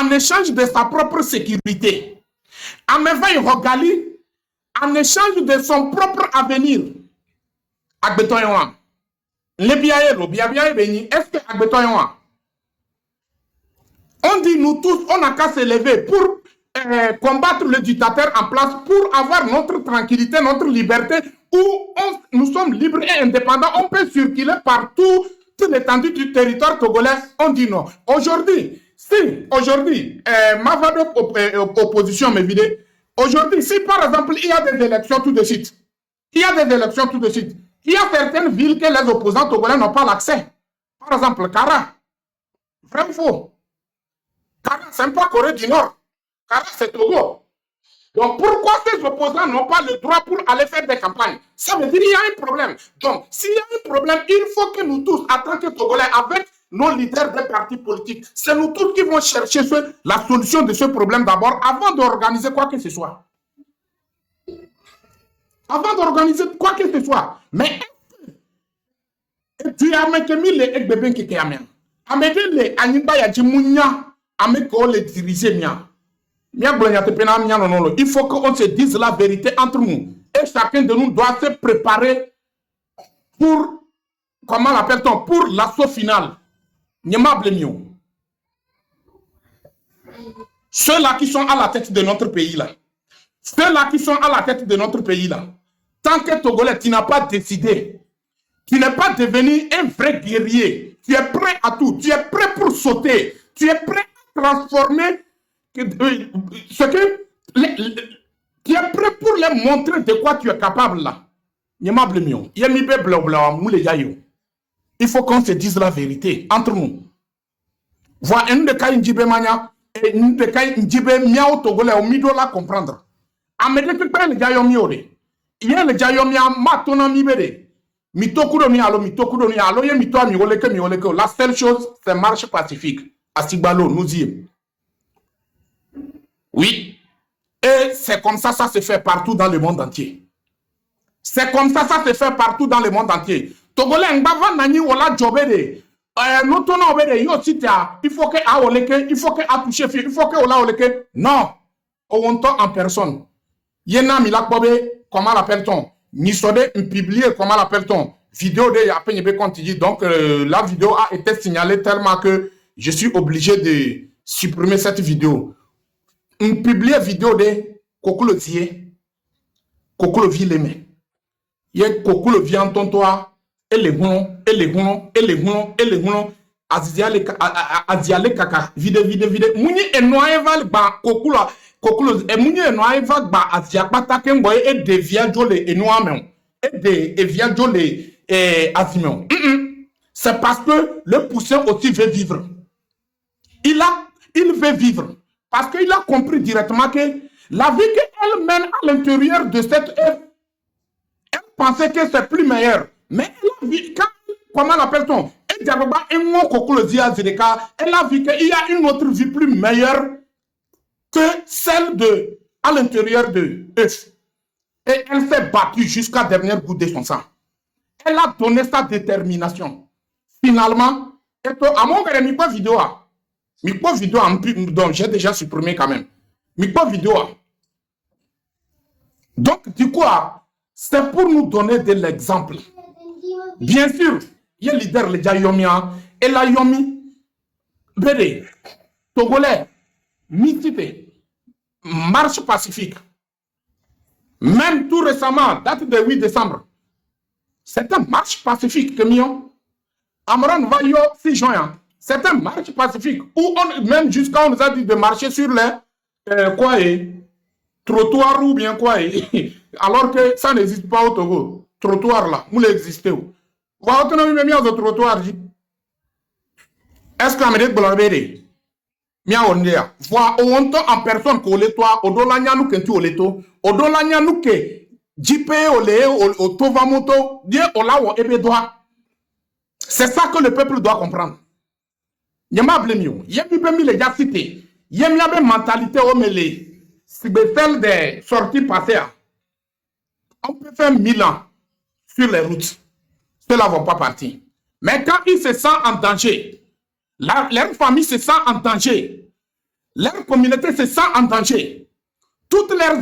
en échange de sa propre sécurité. Amevaille Rogali, en échange de son propre avenir. Agbetoyon. Le biaye, est-ce que Agbetoyon? On dit nous tous, on n'a qu'à se lever pour combattre le dictateur en place, pour avoir notre tranquillité, notre liberté, où nous sommes libres et indépendants, on peut circuler partout, toute l'étendue du territoire togolais. On dit non. Aujourd'hui, ma voix d'opposition me vide. Aujourd'hui, si par exemple il y a des élections tout de suite, il y a certaines villes que les opposants togolais n'ont pas l'accès. Par exemple, Kara. Vrai ou faux? Kara, c'est pas Corée du Nord. Kara, c'est Togo. Donc, pourquoi ces opposants n'ont pas le droit pour aller faire des campagnes? Ça veut dire qu'il y a un problème. Donc, s'il y a un problème, il faut que nous tous, en tant que Togolais, avec nos leaders des partis politiques, c'est nous tous qui vont chercher la solution de ce problème d'abord, avant d'organiser quoi que ce soit. Avant d'organiser quoi que ce soit. Mais, tu as mis les bébés qui sont les Aniba Yadjimounia, Ameko les diriger mia. Il faut qu'on se dise la vérité entre nous. Et chacun de nous doit se préparer pour, comment l'appelle-t-on, pour l'assaut final. Ceux-là qui sont à la tête de notre pays là. Tant que Togolais, tu n'as pas décidé, tu n'es pas devenu un vrai guerrier, tu es prêt à tout, tu es prêt pour sauter, tu es prêt à transformer tu es prêt pour leur montrer de quoi tu es capable là. Il faut qu'on se dise la vérité entre nous. Voilà un de cas Ndjibe Mania et un de cas Ndjibe Miao Togolais au milieu là comprendre. Amede que prend le gaillon miode. Il y a le gaillon mia matona mibere. Mitokudomi alo, ye mito mi oleke. La seule chose, c'est marche pacifique. Asibalo, nous y. Oui. Et c'est comme ça se fait partout dans le monde entier. Togolais, ngbava nani wala jobede. Notono obede yo sitia. Il faut que a oleke, il faut que a touché, il faut que ola oleke. Non. On en personne. Yena milakbobe, comment l'appelle-t-on? Nisode, publié, comment l'appelle-t-on? Vidéo de Yapenebe Kontiji. Donc, la vidéo a été signalée tellement que je suis obligé de supprimer cette vidéo. On publie vidéo de Kokolo Zie, Kokolo Vileme. Yé Kokolo Vian Tontoa, et les Hounon, Aziale Kaka, vide. Mouni et Noaeval, Kokula. Kokolo emunye no aiva gba asiapata kembo e devia jole enoamon et de evia jole asimon. C'est parce que le poussin aussi veut vivre. Il veut vivre parce qu'il a compris directement que la vie qu'elle mène à l'intérieur de cette œuvre, elle pensait que c'est plus meilleur. Mais elle a vu, comment l'appelle-t-on? Elle a vu qu'il y a une autre vie plus meilleure que celle à l'intérieur de eux. Et elle s'est battue jusqu'à la dernière goutte de son sang. Elle a donné sa détermination. Finalement, à mon gars, vidéo, donc j'ai déjà supprimé quand même. Vidéo. Donc, du coup, c'est pour nous donner de l'exemple. Bien sûr, il y a le leader, le Yomia, et la Yomi, Bede, Togolais, Mitite, marche pacifique. Même tout récemment, date de 8 décembre, c'est une marche pacifique que Mion. Amran Vayo 6 juin, c'est une marche pacifique où même jusqu'à on nous a dit de marcher sur les trottoirs ou bien quoi, alors que ça n'existe pas au Togo. Trottoir là, où l'existe où? Voilà, on a mis au trottoir. Est-ce que la médaille de Bolabé? Mia ondea voa onto en personne ko le toi odolanya nu kentu oleto odolanya nu ke jipe ole o tova moto die olawo ebedoa. C'est ça que le peuple doit comprendre. Yema blemio yemi be mi le ja cité yemi abe mentalité o mele c'est celle des sorties passées. On peut faire 1000 ans sur les routes. Ceux-là vont pas partir. Mais quand ils se sentent en danger, leur famille se sent en danger. Leur communauté se sent en danger. Toutes leurs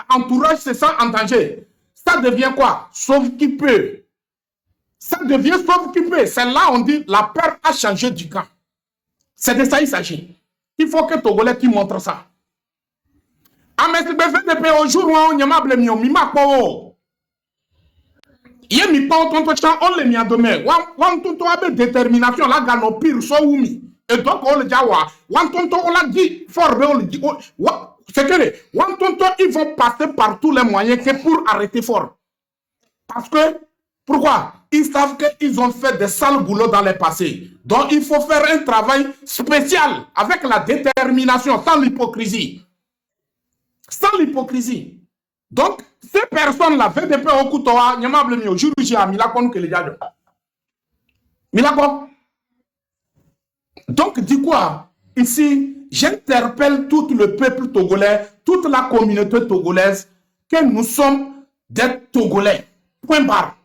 entourages se sentent en danger. Ça devient quoi? Sauve qui peut. Ça devient sauve qui peut. C'est là on dit la peur a changé du camp. C'est de ça il s'agit. Il faut que Togolais qui montre ça. Ah mais c'est depuis au jour où on y a mable mi ma po. Il y a mi pa tonto chan on le mi adome. Wan tonto avec détermination la gano pire so wumi. Et donc on le jawa. Wan tonto on l'a dit fort on le dit. C'est que wan tonto ils vont passer par tous les moyens que pour arrêter fort. Parce que pourquoi? Ils savent qu'ils ont fait des sales boulots dans le passé. Donc il faut faire un travail spécial avec la détermination, sans l'hypocrisie. Sans l'hypocrisie. Donc, ces personnes-là, VDP au Koutoa, Nyamable Mio, Jurugia, Milakon, que les gars. Milakon. Donc, dis quoi? Ici, j'interpelle tout le peuple togolais, toute la communauté togolaise, que nous sommes des Togolais. Point barre.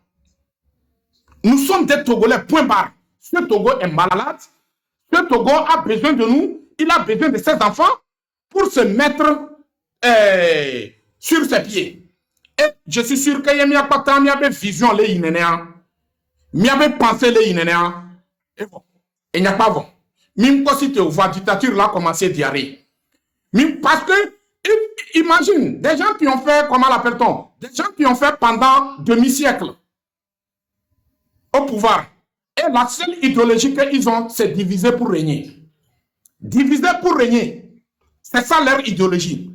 Nous sommes des Togolais. Point barre. Ce Togo est malade. Ce Togo a besoin de nous. Il a besoin de ses enfants pour se mettre sur ses pieds. Et je suis sûr qu'il y a une vision, il y a une pensée, et bon, il n'y a pas bon. Même quand c'était la dictature là commencé à diarrhée. Parce que, imagine, des gens qui ont fait, comment l'appelle-t-on? Des gens qui ont fait pendant demi-siècle au pouvoir. Et la seule idéologie qu'ils ont, c'est diviser pour régner. Diviser pour régner. C'est ça leur idéologie.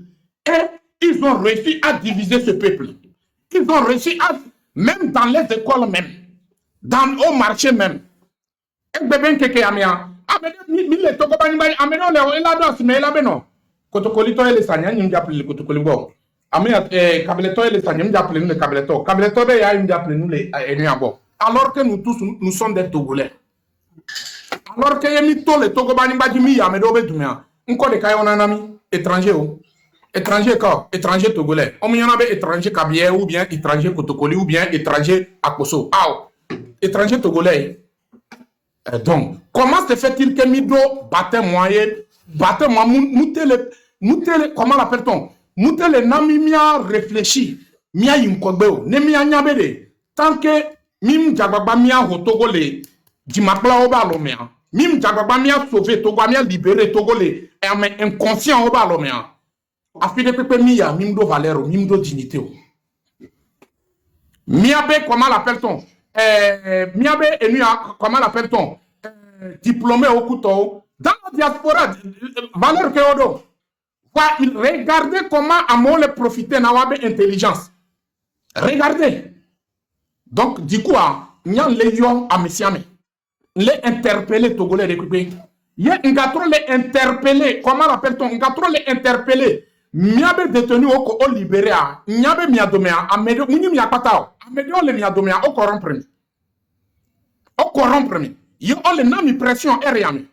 Et ils ont réussi à diviser ce peuple. Ils ont réussi à, même dans les écoles même, au marché même. Et bébé keke amia, mille tokobani bani ameno le elados me elabeno. Kotokolito ele sanya nyim jappelé kotokolibo. Amia kabeleto ele sanya nyim jappelé nous le kabeleto. Kabeleto be ya nyim jappelé nous les enuabo. Alors que nous tous nous sommes des Togolais. Alors que yemi to le tokobani badi mi ya me do be dumia. Nko de kayo nanami étranger o. Étranger quoi? Étranger togolais. On y en avait étranger Kabyé ou bien étranger Kotokoli ou bien étranger Akoso. Ah, étranger togolais. Donc, comment se fait-il que Mido battait moi, comment l'appelle-t-on? Moutele nami mia réfléchi, mia yinkogbeo, ne mia nyabede. Tant que mim jababa mia ho togolais, dimakla oba lomea. Mim jababa mia sauvé Togo mia libéré togolais, et inconscient oba lomea. Afide pepe miya, mimdo valeur, mimdo dignité. Miabe, comment l'appelle-t-on? Miabe et comment l'appelle-t-on? Diplômé au couteau. Dans la diaspora, valeur que odo. Regardez comment Amo le profiter n'awabe intelligence. Regardez. Donc, du coup, nyan le yon a messiame. Les interpeller Togolais récupérés. Y'a un gâteau les interpeller. Comment l'appelle-t-on? Un gâteau les interpeller. Miabe détenu au libéré à Miabe miadomea amédio muni miapatao amédio le miadomea au corrompre yo on le nami pression eriami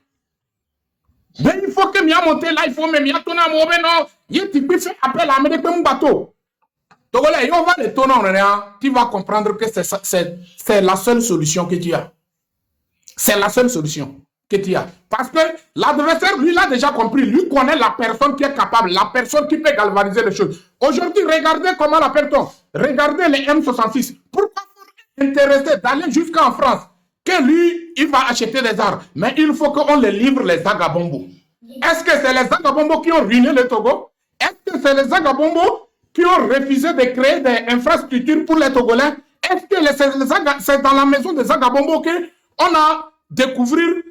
ben il faut que mia monter là il faut même mia tona mo beno yeti bi fait appel à me de bateau togolais yo va le tonon tu vas comprendre que c'est la seule solution que tu as. C'est la seule solution que tu as. Parce que l'adversaire, lui, l'a déjà compris. Lui connaît la personne qui est capable, la personne qui peut galvaniser les choses. Aujourd'hui, regardez comment la personne, regardez les M66. Pourquoi faut intéresser d'aller jusqu'en France? Que lui, il va acheter des armes. Mais il faut qu'on les livre les Zagabombos. Est-ce que c'est les Zagabombos qui ont ruiné le Togo? Est-ce que c'est les Zagabombos qui ont refusé de créer des infrastructures pour les Togolais? Est-ce que c'est dans la maison des Zagabombos qu'on a découvert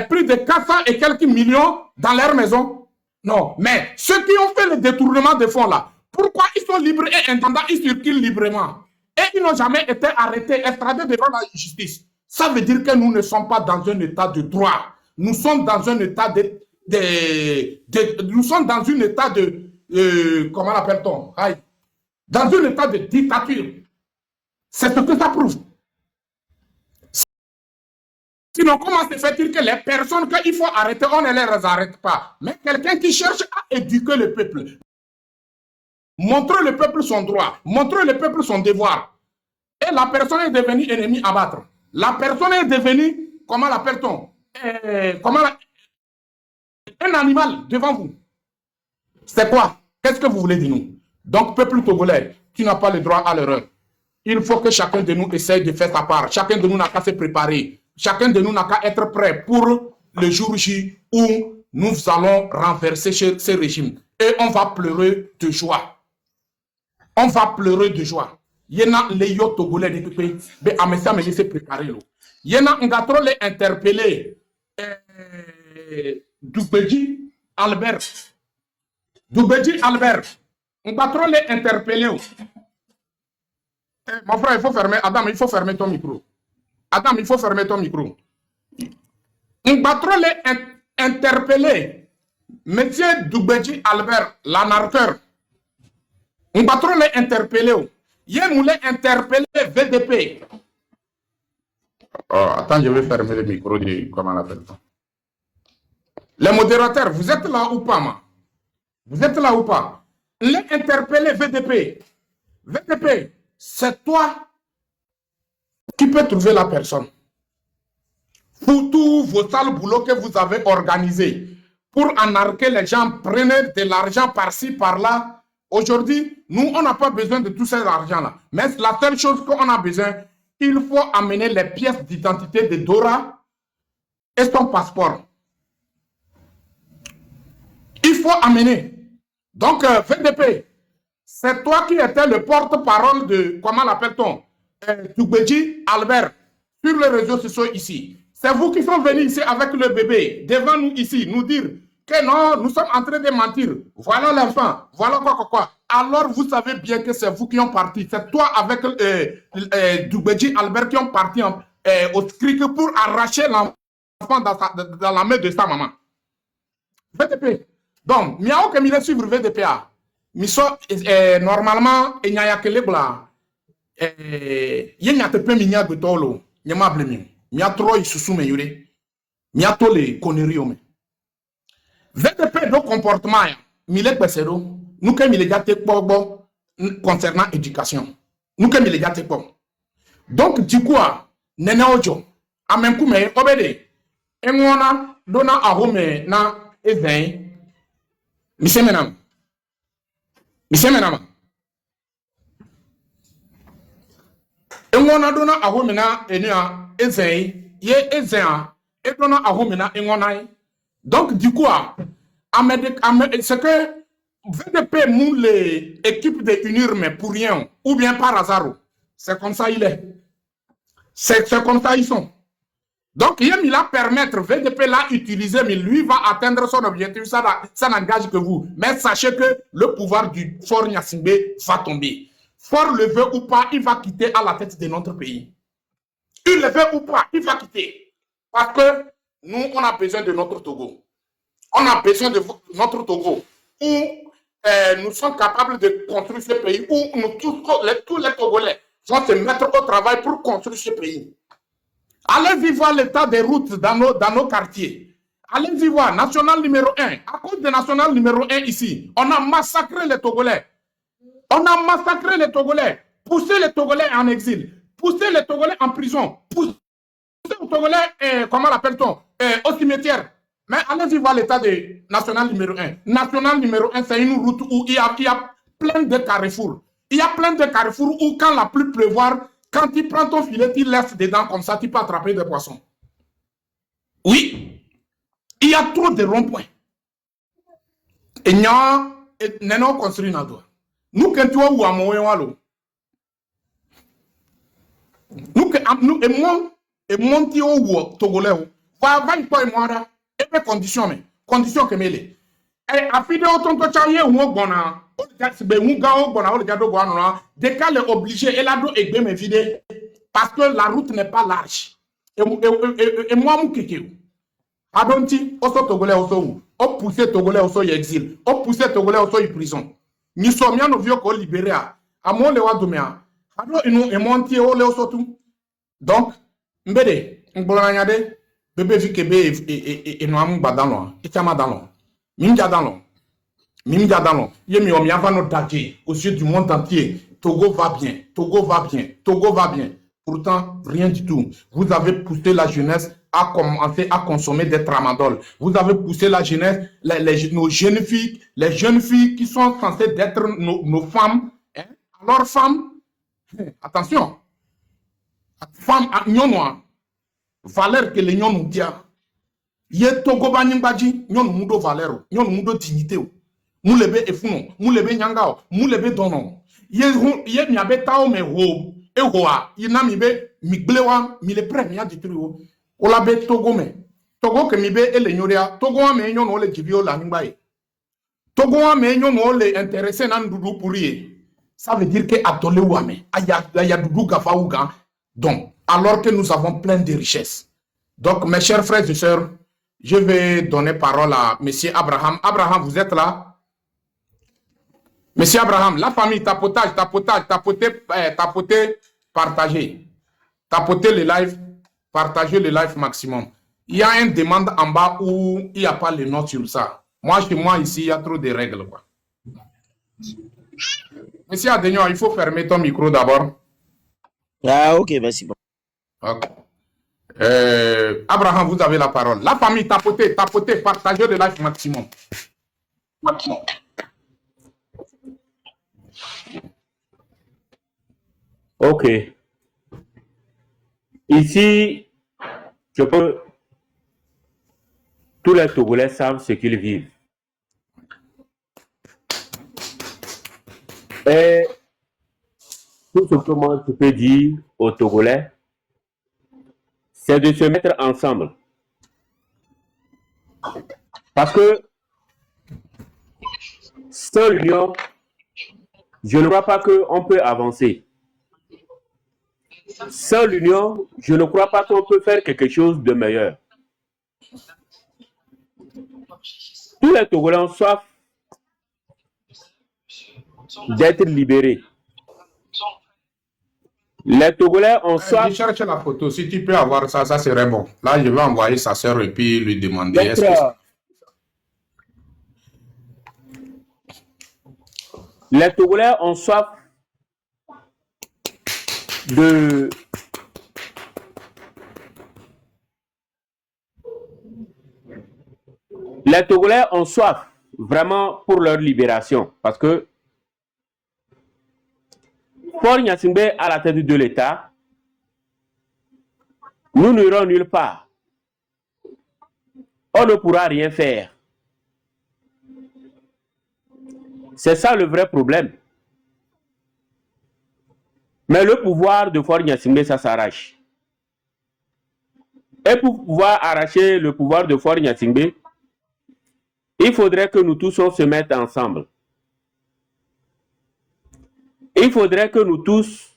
plus de 400 et quelques millions dans leur maison? Non. Mais ceux qui ont fait le détournement de fonds là, pourquoi ils sont libres et intendants, ils circulent librement? Et ils n'ont jamais été arrêtés, extradés devant la justice. Ça veut dire que nous ne sommes pas dans un état de droit. Nous sommes dans un état nous sommes dans un état de comment l'appelle-t-on? Dans un état de dictature. C'est ce que ça prouve. Sinon, comment se fait-il que les personnes qu'il faut arrêter, on ne les arrête pas? Mais quelqu'un qui cherche à éduquer le peuple, montrer le peuple son droit, montrer le peuple son devoir. Et la personne est devenue ennemi à battre. La personne est devenue, comment l'appelle-t-on? Un animal devant vous. C'est quoi? Qu'est-ce que vous voulez de nous? Donc, peuple togolais, tu n'as pas le droit à l'erreur. Il faut que chacun de nous essaye de faire sa part. Chacun de nous n'a qu'à se préparer. Chacun de nous n'a qu'à être prêt pour le jour J où nous allons renverser ce régime. Et on va pleurer de joie. On va pleurer de joie. Il y a les yo togolais de tout pays. Mais à me laisser préparer. Il y a un gars trop les interpeller. Doubedji Albert. Doubedji Albert. On va trop les interpeller. Mon frère, il faut fermer. Adam, il faut fermer ton micro. Adam, il faut fermer ton micro. On va trop les interpeller. Monsieur Doubedji Albert, l'anarcheur. On va trop les interpeller. Il voulait interpeller VDP. Oh, attends, je vais fermer le micro de... Comment on appelle ça? Les modérateurs, vous êtes là ou pas, ma? Vous êtes là ou pas? Les interpeller VDP. VDP, c'est toi qui peux trouver la personne. Pour tous vos sales boulots que vous avez organisés pour anarquer les gens, prenez de l'argent par-ci, par-là. Aujourd'hui, nous, on n'a pas besoin de tout cet argent-là. Mais la seule chose qu'on a besoin, il faut amener les pièces d'identité de Dora et son passeport. Il faut amener. Donc, VDP, c'est toi qui étais le porte-parole de, comment l'appelle-t-on, Doubedji Albert, sur les réseaux sociaux ici. C'est vous qui sont venus ici avec le bébé, devant nous ici, nous dire que non, nous sommes en train de mentir. Voilà l'enfant, voilà quoi. Alors, vous savez bien que c'est vous qui ont parti. C'est toi avec Doubedji Albert qui ont parti au SCRIC pour arracher l'enfant dans la main de sa maman. VDP. Donc, miao que mille suivre VDPA. Miso normalement il n'y a que les blas. Il n'y a pas minya gutolo. Il n'y a pas blemi. Il y a trop isusu me yure. Il y a trop les conneries me. VDP do comportement mille pesero. Nous que mille gâte bon concernant éducation. Nous que mille gâte bon. Donc du coup, nene ojo. Amen kume obede. Engona dona ahome na ezen. Monsieur Menam. Monsieur Menam. Engona dona ahomena enia ezei ye ezea et dona ahomena engona. Donc du coup c'est que VDP moule l'équipe de unir mais pour rien ou bien par hasard. C'est comme ça il est. C'est comme ça ils sont. Donc, il va permettre, VDP l'a utiliser, mais lui va atteindre son objectif, ça n'engage que vous. Mais sachez que le pouvoir du Fort Gnassingbé va tomber. Fort le veut ou pas, il va quitter à la tête de notre pays. Il le veut ou pas, il va quitter. Parce que nous, on a besoin de notre Togo. On a besoin de notre Togo où nous sommes capables de construire ce pays, où nous, tous les Togolais vont se mettre au travail pour construire ce pays. Allez-y voir l'état des routes dans nos quartiers. Allez-y voir, national numéro 1. À cause de national numéro 1 ici, on a massacré les Togolais. On a massacré les Togolais. Poussé les Togolais en exil. Poussé les Togolais en prison. Poussé les Togolais, comment l'appelle-t-on, au cimetière. Mais allez-y voir l'état de national numéro 1. National numéro 1, c'est une route où il y a plein de carrefours. Il y a plein de carrefours où quand la pluie pleuvoir, quand tu prends ton filet, tu laisses dedans comme ça, tu peux attraper des poissons. Oui, il y a trop de ronds-points. Et nous avons construit notre doigt. Nous, quand tu as ou à mon nous, et mon petit ou Togolais, va toi et moi, et mes conditions que me les. Et à finir, on te charrier ou on bona. Des cas les obligés et là et bien me vider parce que la route n'est pas large et moi mon kéké adonti oso togolais oso o pousser togolais oso exil o pousser togolais oso prison ni somia no vieux ko libéré à mon le wa domia ado inu e monti o le oso tout donc mbede ngbola nyade bébé vi kebe et no am badano et chama dano minja dano Mimdiadano, yemi omiavano dadje aux yeux du monde entier. Togo va bien, Togo va bien, Togo va bien. Pourtant, rien du tout. Vous avez poussé la jeunesse à commencer à consommer des tramadol. Vous avez poussé la jeunesse, nos jeunes filles, les jeunes filles qui sont censées être nos femmes, hein, alors femmes, attention, femmes, valeur que les gens nous disent. Ye togo ba nyingbaji nyon mudo valero nyon mudo dignité mulebe efuno mulebe nyangao mulebe dono ye miabe tao me ho e hoa ina mibe miglewa mi le premier du trio o la be togo ke mibe ele nyoria togo me nyon ole jibio la nyingbae togo me nyon ole intéressé nan dudu pourrier ça veut dire que atolé wame aya dudu gafa ouga donc alors que nous avons plein de richesses. Donc mes chers frères et sœurs, je vais donner parole à Monsieur Abraham. Abraham, vous êtes là? Monsieur Abraham, la famille, tapotez, partagez. Tapotez le live, partagez le live maximum. Il y a une demande en bas où il n'y a pas les notes sur ça. Moi, chez moi, ici, il y a trop de règles, quoi. Monsieur Adenion, il faut fermer ton micro d'abord. Ah, ok, merci. Ok. Abraham, vous avez la parole. La famille, tapotez, partagez le live maximum. Ok. Ici, je peux... Tous les Togolais savent ce qu'ils vivent. Et tout ce que moi je peux dire aux Togolais, c'est de se mettre ensemble. Parce que sans l'union, je ne crois pas qu'on peut avancer. Sans l'union, je ne crois pas qu'on peut faire quelque chose de meilleur. Tous les Togolais ont soif d'être libérés. Les Togolais ont soif. Je cherche la photo. Si tu peux avoir ça, ça serait bon. Là, je vais envoyer sa sœur et puis lui demander. Est-ce que... Les Togolais ont soif de... Les Togolais ont soif vraiment pour leur libération parce que Faure Gnassingbé à la tête de l'État, nous n'irons nulle part. On ne pourra rien faire. C'est ça le vrai problème. Mais le pouvoir de Faure Gnassingbé, ça s'arrache. Et pour pouvoir arracher le pouvoir de Faure Gnassingbé, il faudrait que nous tous on se mette ensemble. Il faudrait que nous tous,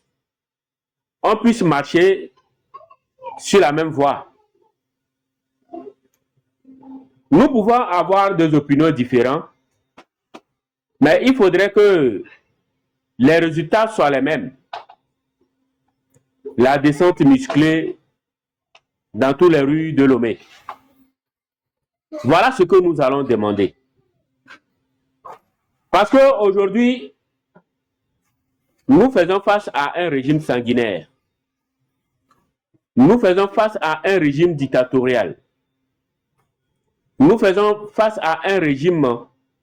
on puisse marcher sur la même voie. Nous pouvons avoir des opinions différentes, mais il faudrait que les résultats soient les mêmes. La descente musclée dans toutes les rues de Lomé. Voilà ce que nous allons demander. Parce qu'aujourd'hui, nous faisons face à un régime sanguinaire. Nous faisons face à un régime dictatorial. Nous faisons face à un régime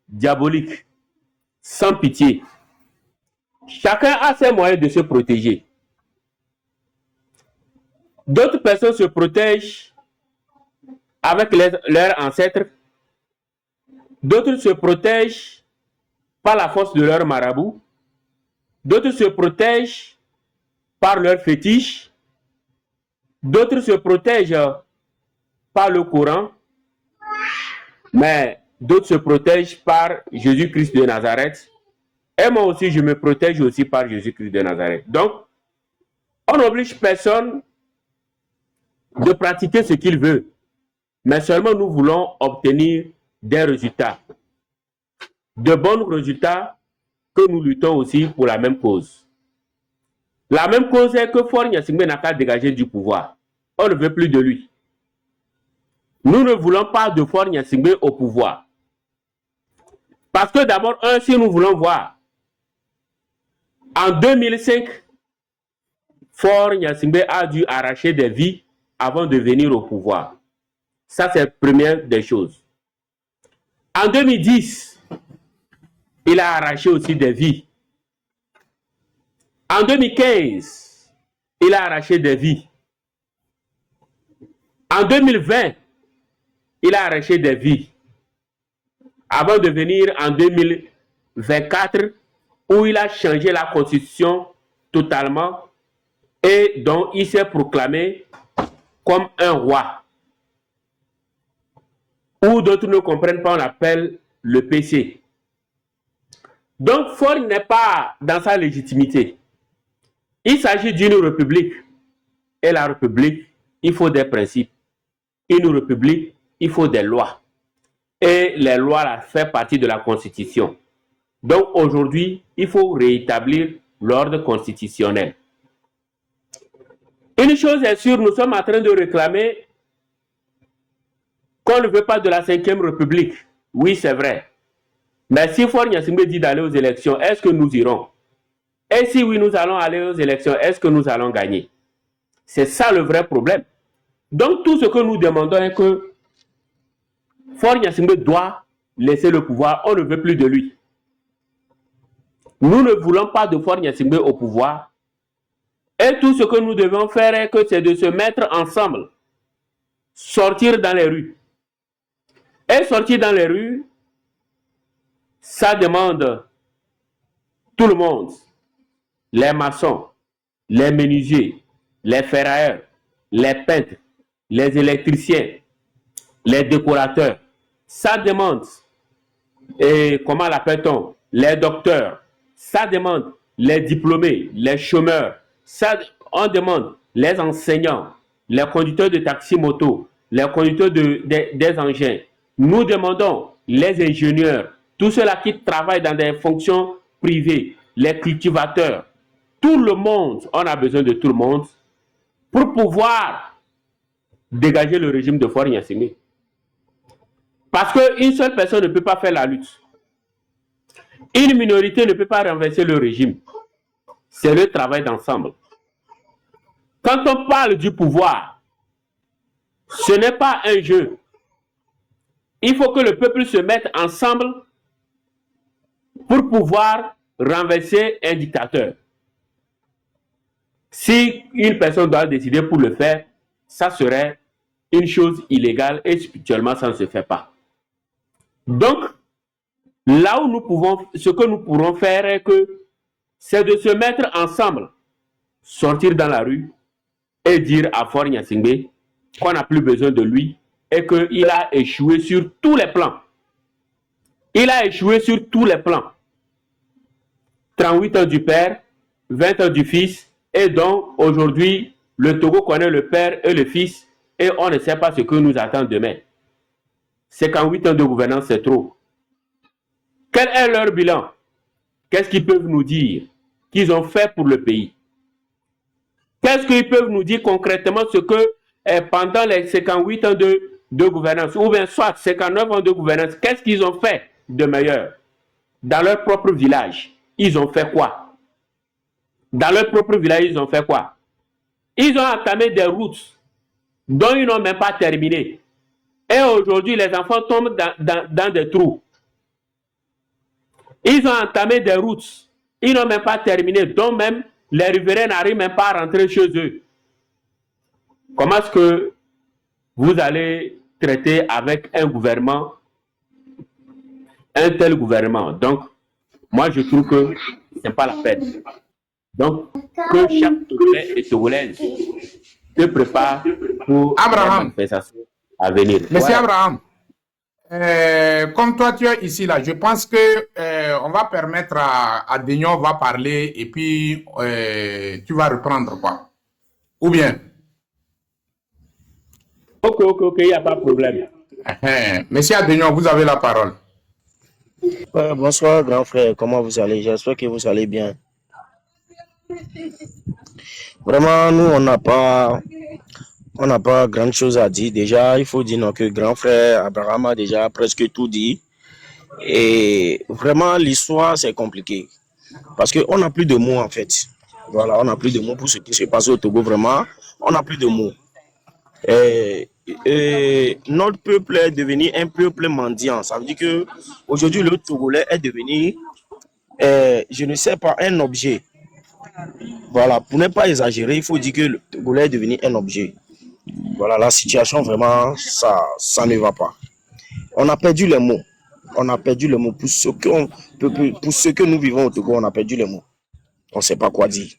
diabolique, sans pitié. Chacun a ses moyens de se protéger. D'autres personnes se protègent avec leurs ancêtres. D'autres se protègent par la force de leur marabout. D'autres se protègent par leur fétiche. D'autres se protègent par le Coran. Mais d'autres se protègent par Jésus-Christ de Nazareth. Et moi aussi, je me protège aussi par Jésus-Christ de Nazareth. Donc, on n'oblige personne de pratiquer ce qu'il veut. Mais seulement nous voulons obtenir des résultats. De bons résultats que nous luttons aussi pour la même cause. La même cause est que Faure Gnassingbé n'a qu'à dégager du pouvoir. On ne veut plus de lui. Nous ne voulons pas de Faure Gnassingbé au pouvoir. Parce que d'abord, si nous voulons voir, en 2005, Faure Gnassingbé a dû arracher des vies avant de venir au pouvoir. Ça, c'est la première des choses. En 2010, il a arraché aussi des vies. En 2015, il a arraché des vies. En 2020, il a arraché des vies. Avant de venir en 2024, où il a changé la constitution totalement et dont il s'est proclamé comme un roi. Ou d'autres ne comprennent pas, on appelle le PC. Donc, Faure n'est pas dans sa légitimité. Il s'agit d'une république. Et la république, il faut des principes. Une république, il faut des lois. Et les lois là, font partie de la Constitution. Donc, aujourd'hui, il faut rétablir l'ordre constitutionnel. Une chose est sûre, nous sommes en train de réclamer qu'on ne veut pas de la 5e République. Oui, c'est vrai. Mais si Faure Gnassingbé dit d'aller aux élections, est-ce que nous irons? Et si oui, nous allons aller aux élections, est-ce que nous allons gagner? C'est ça le vrai problème. Donc, tout ce que nous demandons est que Faure Gnassingbé doit laisser le pouvoir. On ne veut plus de lui. Nous ne voulons pas de Faure Gnassingbé au pouvoir. Et tout ce que nous devons faire est que c'est de se mettre ensemble, sortir dans les rues. Et sortir dans les rues, ça demande tout le monde. Les maçons, les menuisiers, les ferrailleurs, les peintres, les électriciens, les décorateurs. Ça demande, et comment l'appelle-t-on, les docteurs. Ça demande les diplômés, les chômeurs. Ça, on demande les enseignants, les conducteurs de taxi-moto, les conducteurs des engins. Nous demandons les ingénieurs, tous ceux-là qui travaillent dans des fonctions privées, les cultivateurs. Tout le monde, on a besoin de tout le monde pour pouvoir dégager le régime de Faure Gnassingbé. Parce qu'une seule personne ne peut pas faire la lutte. Une minorité ne peut pas renverser le régime. C'est le travail d'ensemble. Quand on parle du pouvoir, ce n'est pas un jeu. Il faut que le peuple se mette ensemble pour pouvoir renverser un dictateur. Si une personne doit décider pour le faire, ça serait une chose illégale et spirituellement, ça ne se fait pas. Donc, là où nous pouvons, ce que nous pourrons faire est que c'est de se mettre ensemble, sortir dans la rue et dire à Faure Gnassingbé qu'on n'a plus besoin de lui et qu'il a échoué sur tous les plans. Il a échoué sur tous les plans. 38 ans du père, 20 ans du fils, et donc aujourd'hui, le Togo connaît le père et le fils, et on ne sait pas ce que nous attend demain. 58 ans de gouvernance, c'est trop. Quel est leur bilan? Qu'est-ce qu'ils peuvent nous dire qu'ils ont fait pour le pays? Qu'est-ce qu'ils peuvent nous dire concrètement ce que pendant les 58 ans de gouvernance, ou bien soit 59 ans de gouvernance, qu'est-ce qu'ils ont fait de meilleur? Dans leur propre village, ils ont fait quoi? Dans leur propre village, ils ont fait quoi? Ils ont entamé des routes dont ils n'ont même pas terminé. Et aujourd'hui, les enfants tombent dans des trous. Ils ont entamé des routes. Ils n'ont même pas terminé, dont même les riverains n'arrivent même pas à rentrer chez eux. Comment est-ce que vous allez traiter avec un gouvernement, un tel gouvernement? Donc, moi, je trouve que ce n'est pas la peine. Donc, que chaque Togolais et Togolaise se prépare pour la manifestation à venir. Monsieur Abraham, comme toi tu es ici là, je pense que on va permettre à Daignon va parler et puis tu vas reprendre quoi? Ou bien? Ok, il n'y a pas de problème. Monsieur Daignon, vous avez la parole. Bonsoir grand frère, comment vous allez? J'espère que vous allez bien. Vraiment, nous, on n'a pas grand chose à dire. Déjà, il faut dire que grand frère Abraham a déjà presque tout dit. Et vraiment, l'histoire, c'est compliqué. Parce qu'on n'a plus de mots, en fait. Voilà, on n'a plus de mots pour ce qui se passe au Togo, vraiment. On n'a plus de mots. Et, notre peuple est devenu un peuple mendiant. Ça veut dire que aujourd'hui le Togolais est devenu, je ne sais pas, un objet. Voilà, pour ne pas exagérer, il faut dire que le Togolais est devenu un objet. Voilà, la situation vraiment, ça ne va pas. On a perdu les mots. On a perdu les mots. Pour ce que nous vivons au Togo, on a perdu les mots. On ne sait pas quoi dire.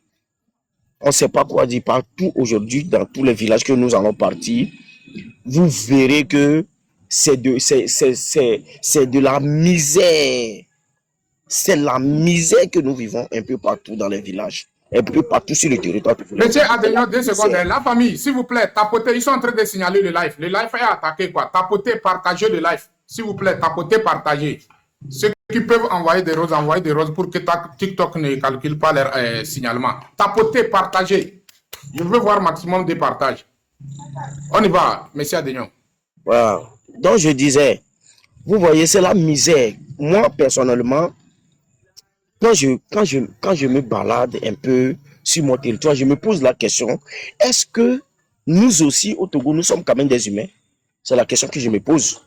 On ne sait pas quoi dire partout aujourd'hui, dans tous les villages que nous allons partir. Vous verrez que c'est de la misère. C'est la misère que nous vivons un peu partout dans les villages, un peu partout sur le territoire. Monsieur Adénion, 2 secondes. La famille, s'il vous plaît, tapotez. Ils sont en train de signaler le live. Le live est attaqué, quoi. Tapotez, partagez le live. S'il vous plaît, tapotez, partagez. Ceux qui peuvent envoyer des roses pour que TikTok ne calcule pas leur signalement. Tapotez, partagez. Je veux voir maximum de partages. On y va, monsieur Adénion. Voilà. Donc, je disais, vous voyez, c'est la misère. Moi, personnellement, quand je me balade un peu sur mon territoire, je me pose la question, est-ce que nous aussi, au Togo, nous sommes quand même des humains? C'est la question que je me pose.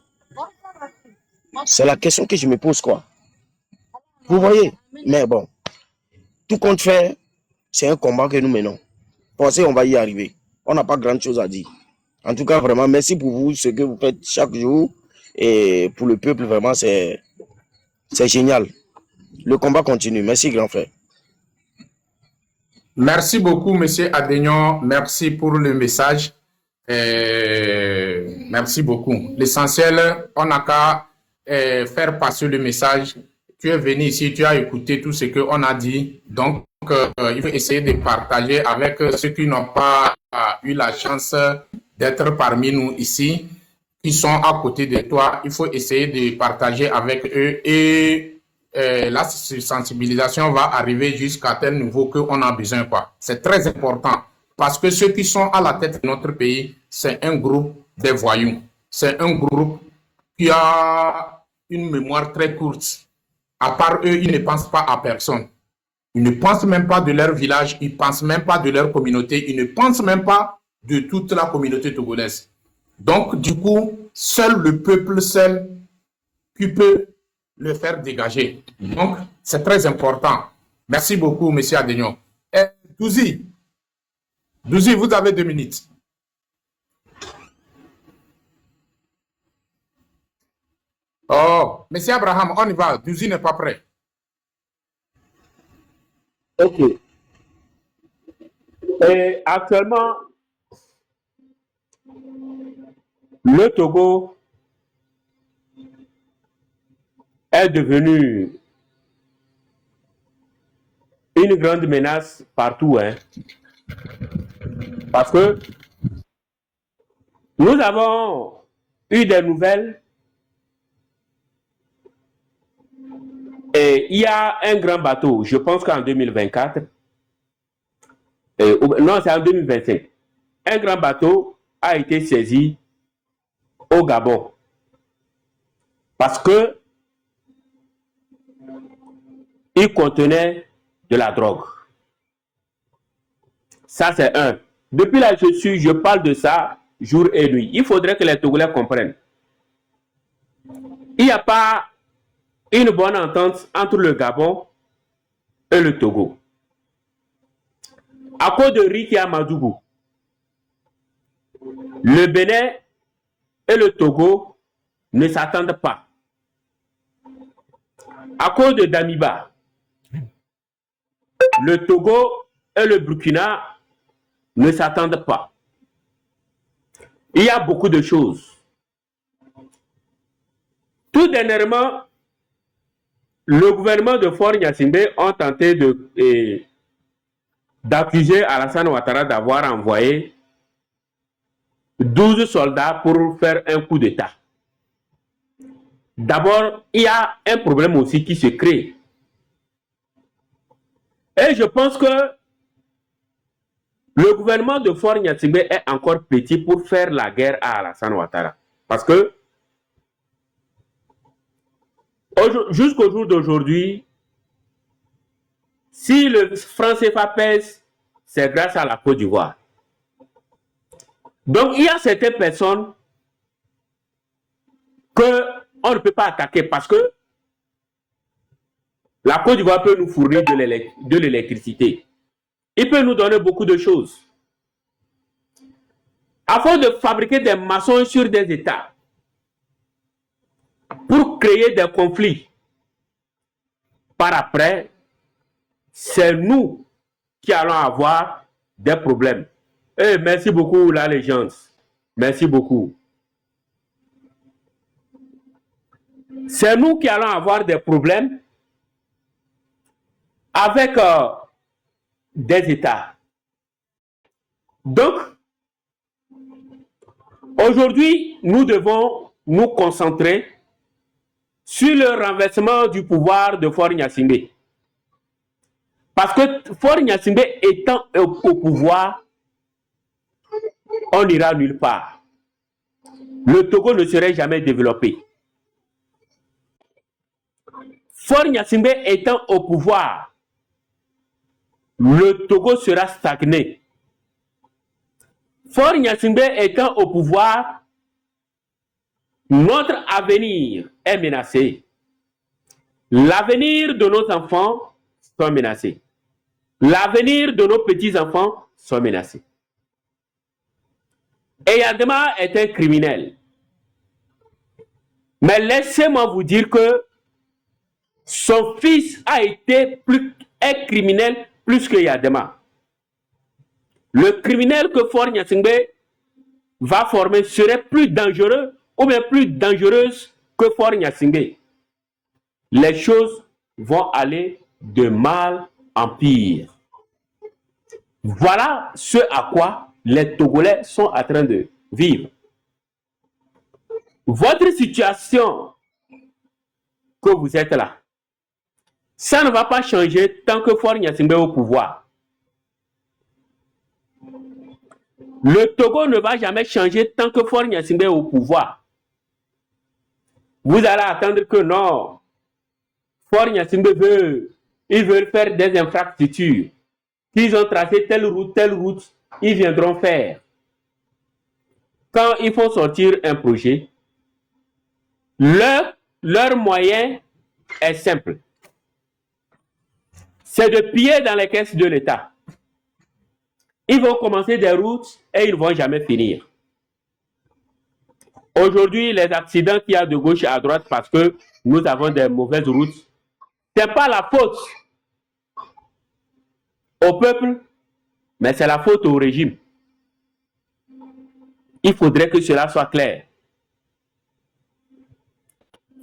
C'est la question que je me pose, quoi. Vous voyez? Mais bon, tout compte fait, c'est un combat que nous menons. Pensez, on va y arriver. On n'a pas grand chose à dire. En tout cas, vraiment, merci pour vous, ce que vous faites chaque jour. Et pour le peuple, vraiment, c'est génial. Le combat continue. Merci, grand frère. Merci beaucoup, monsieur Adénion. Merci pour le message. Merci beaucoup. L'essentiel, on n'a qu'à faire passer le message. Tu es venu ici, tu as écouté tout ce qu'on a dit. Donc, il faut essayer de partager avec ceux qui n'ont pas eu la chance d'être parmi nous ici, qui sont à côté de toi. Il faut essayer de partager avec eux et la sensibilisation va arriver jusqu'à tel niveau qu'on a besoin, quoi. C'est très important parce que ceux qui sont à la tête de notre pays, c'est un groupe de voyous. C'est un groupe qui a une mémoire très courte. À part eux, ils ne pensent pas à personne. Ils ne pensent même pas de leur village, ils ne pensent même pas de leur communauté, ils ne pensent même pas de toute la communauté togolaise. Donc, du coup, seul le peuple seul qui peut le faire dégager. Donc, c'est très important. Merci beaucoup, monsieur Adénion. Douzi, vous avez 2 minutes. Oh, monsieur Abraham, on y va. Douzi n'est pas prêt. Ok. Et actuellement, le Togo est devenu une grande menace partout, hein. Parce que nous avons eu des nouvelles et il y a un grand bateau, je pense qu'en 2024, non, c'est en 2025, un grand bateau a été saisi au Gabon parce que il contenait de la drogue. Ça, c'est un. Depuis là, je parle de ça jour et nuit. Il faudrait que les Togolais comprennent. Il n'y a pas une bonne entente entre le Gabon et le Togo. À cause de Riki Amadougou, le Bénin et le Togo ne s'attendent pas. À cause de Damiba, le Togo et le Burkina ne s'attendent pas. Il y a beaucoup de choses. Tout dernièrement, le gouvernement de Faure Gnassingbé ont tenté d'accuser Alassane Ouattara d'avoir envoyé 12 soldats pour faire un coup d'État. D'abord, il y a un problème aussi qui se crée. Et je pense que le gouvernement de Faure Gnassingbé est encore petit pour faire la guerre à Alassane Ouattara. Parce que jusqu'au jour d'aujourd'hui, Si le franc CFA pèse, c'est grâce à la Côte d'Ivoire. Donc, il y a certaines personnes qu'on ne peut pas attaquer parce que la Côte d'Ivoire peut nous fournir de l'électricité. Il peut nous donner beaucoup de choses. Afin de fabriquer des maçons sur des États, pour créer des conflits, par après, c'est nous qui allons avoir des problèmes. Et merci beaucoup, l'Allégeance. Merci beaucoup. C'est nous qui allons avoir des problèmes avec des États. Donc, aujourd'hui, nous devons nous concentrer sur le renversement du pouvoir de Faure Gnassingbé. Parce que Faure Gnassingbé étant au pouvoir, on n'ira nulle part. Le Togo ne serait jamais développé. Faure Gnassingbé étant au pouvoir, le Togo sera stagné. Faure Gnassingbé étant au pouvoir, notre avenir est menacé. L'avenir de nos enfants sont menacés. L'avenir de nos petits-enfants sont menacés. Et Yadema est un criminel. Mais laissez-moi vous dire que son fils est criminel plus que Yadema. Le criminel que Faure Gnassingbé va former serait plus dangereux ou bien plus dangereuse que Faure Gnassingbé. Les choses vont aller de mal en pire. Voilà ce à quoi les Togolais sont en train de vivre. Votre situation que vous êtes là, ça ne va pas changer tant que Faure Gnassingbé est au pouvoir. Le Togo ne va jamais changer tant que Faure Gnassingbé est au pouvoir. Vous allez attendre que non, Faure Gnassingbé ils veulent faire des infrastructures. Ils ont tracé telle route, ils viendront faire. Quand ils font sortir un projet, leur moyen est simple. C'est de piller dans les caisses de l'État. Ils vont commencer des routes et ils ne vont jamais finir. Aujourd'hui, les accidents qu'il y a de gauche à droite parce que nous avons des mauvaises routes, ce n'est pas la faute au peuple, mais c'est la faute au régime. Il faudrait que cela soit clair.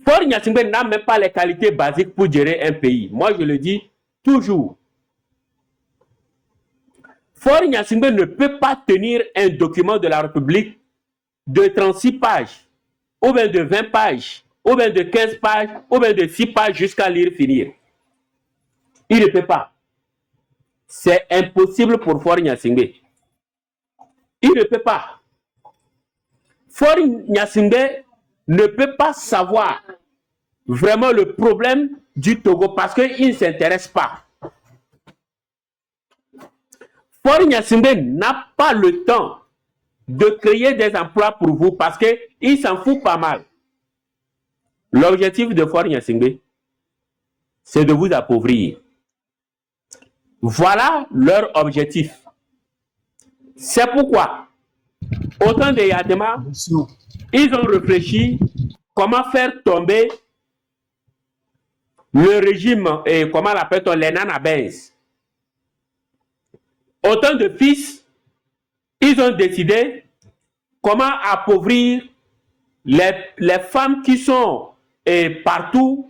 Faure Gnassingbé n'a même pas les qualités basiques pour gérer un pays. Moi, je le dis toujours. Faure Gnassingbé ne peut pas tenir un document de la République de 36 pages, ou bien de 20 pages, ou bien de 15 pages, ou bien de 6 pages jusqu'à lire finir. Il ne peut pas. C'est impossible pour Faure Gnassingbé. Il ne peut pas. Faure Gnassingbé ne peut pas savoir vraiment le problème du Togo parce qu'il ne s'intéresse pas. Faure Gnassingbé n'a pas le temps de créer des emplois pour vous parce qu'il s'en fout pas mal. L'objectif de Faure Gnassingbé, c'est de vous appauvrir. Voilà leur objectif. C'est pourquoi, au temps de Yadema, ils ont réfléchi comment faire tomber le régime, et comment l'appelle-t-on, les nanabès. Autant de fils, ils ont décidé comment appauvrir les femmes qui sont partout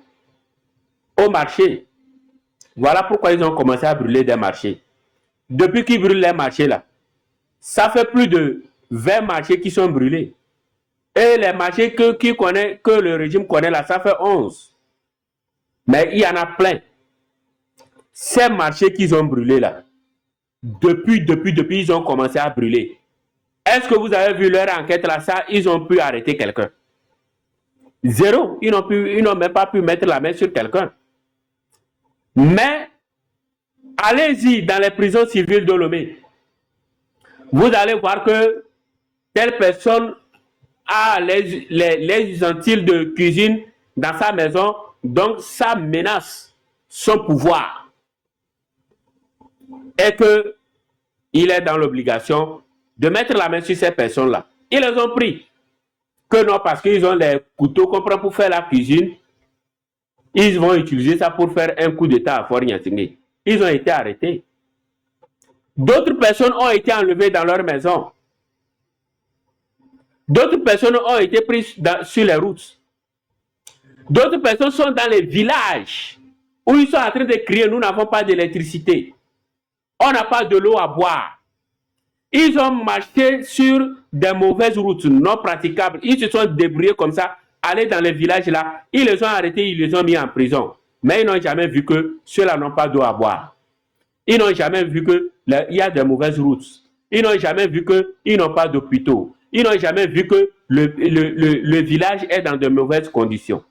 au marché. Voilà pourquoi ils ont commencé à brûler des marchés. Depuis qu'ils brûlent les marchés là, ça fait plus de 20 marchés qui sont brûlés. Et les marchés que le régime connaît là, ça fait 11. Mais il y en a plein. Ces marchés qu'ils ont brûlés là, depuis, ils ont commencé à brûler. Est-ce que vous avez vu leur enquête là, ça, ils ont pu arrêter quelqu'un? Zéro. Ils n'ont même pas pu mettre la main sur quelqu'un. Mais Allez-y dans les prisons civiles de Lomé. Vous allez voir que telle personne a les ustensiles de cuisine dans sa maison, donc ça menace son pouvoir. Et qu'il est dans l'obligation de mettre la main sur ces personnes-là. Ils les ont pris. Que non, parce qu'ils ont les couteaux qu'on prend pour faire la cuisine, ils vont utiliser ça pour faire un coup d'État à Fort Niatingé. Ils ont été arrêtés. D'autres personnes ont été enlevées dans leur maison. D'autres personnes ont été prises sur les routes. D'autres personnes sont dans les villages où ils sont en train de crier, nous n'avons pas d'électricité. On n'a pas de l'eau à boire. Ils ont marché sur des mauvaises routes non praticables. Ils se sont débrouillés comme ça, aller dans les villages là. Ils les ont arrêtés, ils les ont mis en prison. Mais ils n'ont jamais vu que ceux-là n'ont pas d'eau à boire. Ils n'ont jamais vu qu'il y a des mauvaises routes. Ils n'ont jamais vu qu'ils n'ont pas d'hôpitaux. Ils n'ont jamais vu que le village est dans de mauvaises conditions.